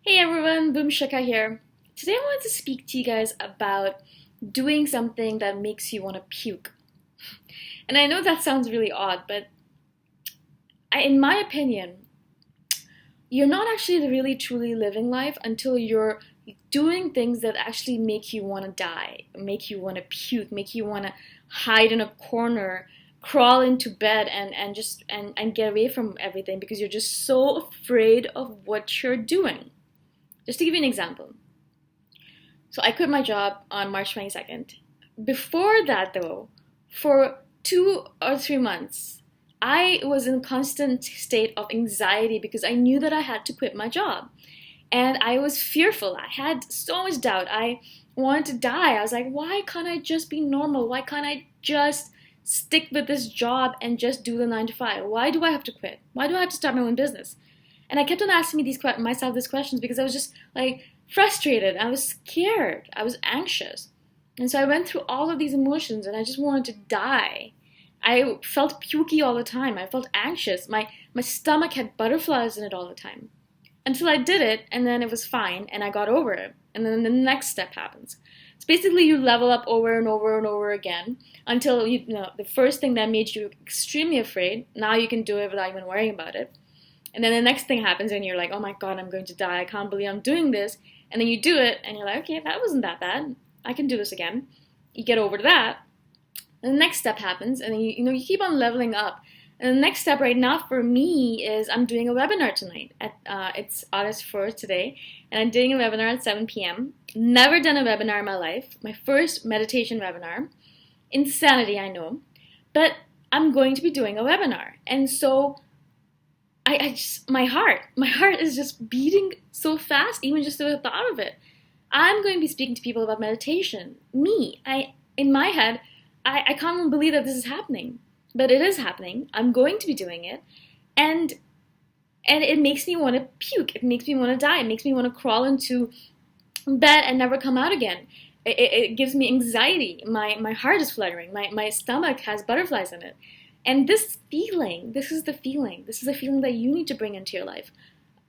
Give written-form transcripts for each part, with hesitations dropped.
Hey everyone, Boom Shikha here. Today I wanted to speak to you guys about doing something that makes you want to puke. And I know that sounds really odd, but in my opinion, you're not actually really truly living life until you're doing things that actually make you want to die, make you want to puke, make you want to hide in a corner, crawl into bed and get away from everything because you're just so afraid of what you're doing. Just to give you an example. So I quit my job on March 22nd. Before that, though, for 2 or 3 months, I was in a constant state of anxiety because I knew that I had to quit my job. And I was fearful. I had so much doubt. I wanted to die. I was like, why can't I just be normal? Why can't I just stick with this job and just do the 9 to 5? Why do I have to quit? Why do I have to start my own business? And I kept on asking myself these questions because I was just like frustrated. I was scared. I was anxious. And so I went through all of these emotions and I just wanted to die. I felt pukey all the time. I felt anxious. My stomach had butterflies in it all the time. Until I did it, and then it was fine, and I got over it. And then the next step happens. So basically, you level up over and over and over again until the first thing that made you extremely afraid, now you can do it without even worrying about it. And then the next thing happens, and you're like, oh my God, I'm going to die. I can't believe I'm doing this. And then you do it, and you're like, okay, that wasn't that bad. I can do this again. You get over that. And the next step happens, and then you keep on leveling up. And the next step right now for me is I'm doing a webinar tonight. It's August 1st today, and I'm doing a webinar at 7 p.m. Never done a webinar in my life. My first meditation webinar. Insanity, I know. But I'm going to be doing a webinar. And so my heart is just beating so fast, even just the thought of it. I'm going to be speaking to people about meditation. In my head, I can't even believe that this is happening. But it is happening. I'm going to be doing it. And it makes me want to puke. It makes me want to die. It makes me want to crawl into bed and never come out again. It gives me anxiety. My heart is fluttering. My stomach has butterflies in it. And this is the feeling that you need to bring into your life.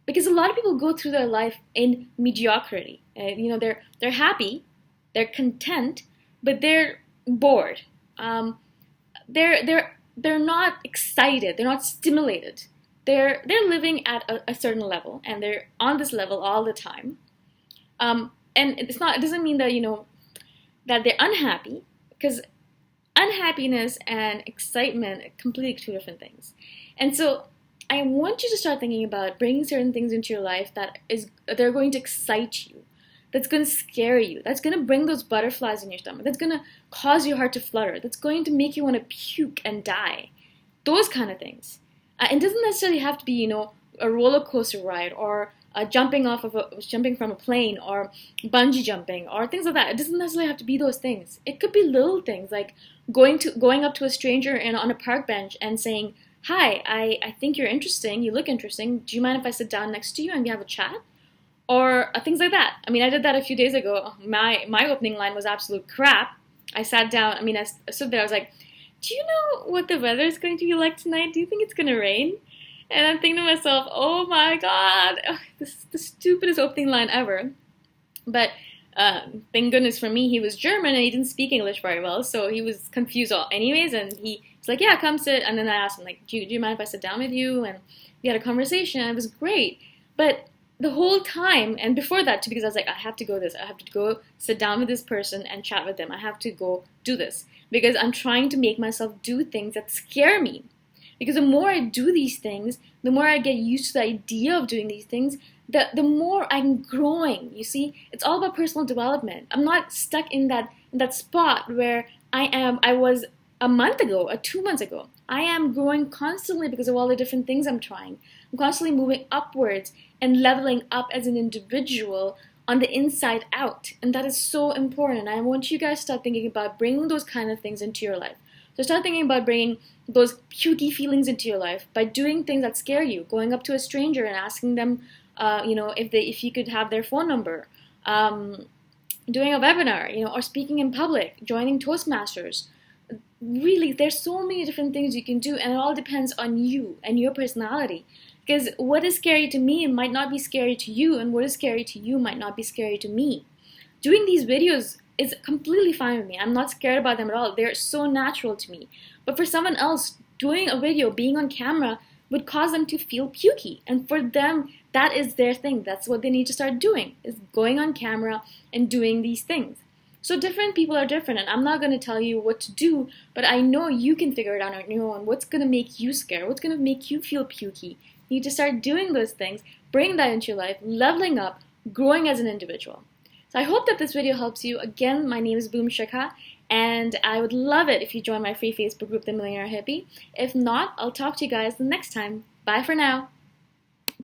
Because a lot of people go through their life in mediocrity. They're happy, they're content, but they're bored. They're not excited. They're not stimulated. They're living at a certain level, and they're on this level all the time. And it doesn't mean that that they're unhappy, because unhappiness and excitement are completely two different things. And so I want you to start thinking about bringing certain things into your life they're going to excite you, that's going to scare you, that's going to bring those butterflies in your stomach, that's going to cause your heart to flutter, that's going to make you want to puke and die. Those kind of things. It doesn't necessarily have to be, a roller coaster ride or jumping from a plane or bungee jumping or things like that. It doesn't necessarily have to be those things. It could be little things like going up to a stranger on a park bench and saying, "Hi, I think you're interesting. You look interesting. Do you mind if I sit down next to you and we have a chat?" Or things like that. I did that a few days ago. My opening line was absolute crap. I sat down. I stood there. I was like, "Do you know what the weather is going to be like tonight? Do you think it's going to rain?" And I'm thinking to myself, "Oh my God, this is the stupidest opening line ever." But thank goodness for me, he was German and he didn't speak English very well, so he was confused anyways. And he was like, "Yeah, come sit." And then I asked him, like, "Do you mind if I sit down with you?" And we had a conversation. And it was great, but the whole time, and before that too, because I was like, I have to go sit down with this person and chat with them. I have to go do this because I'm trying to make myself do things that scare me. Because the more I do these things, the more I get used to the idea of doing these things, the more I'm growing. You see, it's all about personal development. I'm not stuck in that spot where I was a month ago or 2 months ago. I am growing constantly because of all the different things I'm trying. I'm constantly moving upwards and leveling up as an individual on the inside out. And that is so important. I want you guys to start thinking about bringing those kind of things into your life. So start thinking about bringing those pukey feelings into your life by doing things that scare you. Going up to a stranger and asking them, if you could have their phone number. Doing a webinar, or speaking in public, joining Toastmasters. Really, there's so many different things you can do, and it all depends on you and your personality. Because what is scary to me might not be scary to you, and what is scary to you might not be scary to me. Doing these videos is completely fine with me. I'm not scared about them at all. They're so natural to me. But for someone else, doing a video, being on camera, would cause them to feel pukey. And for them, that is their thing. That's what they need to start doing, is going on camera and doing these things. So different people are different, and I'm not going to tell you what to do, but I know you can figure it out on your own. What's going to make you scared? What's going to make you feel pukey? You need to start doing those things, bring that into your life, leveling up, growing as an individual. So I hope that this video helps you. Again, my name is Boom Shikha, and I would love it if you join my free Facebook group, The Millionaire Hippie. If not, I'll talk to you guys the next time. Bye for now.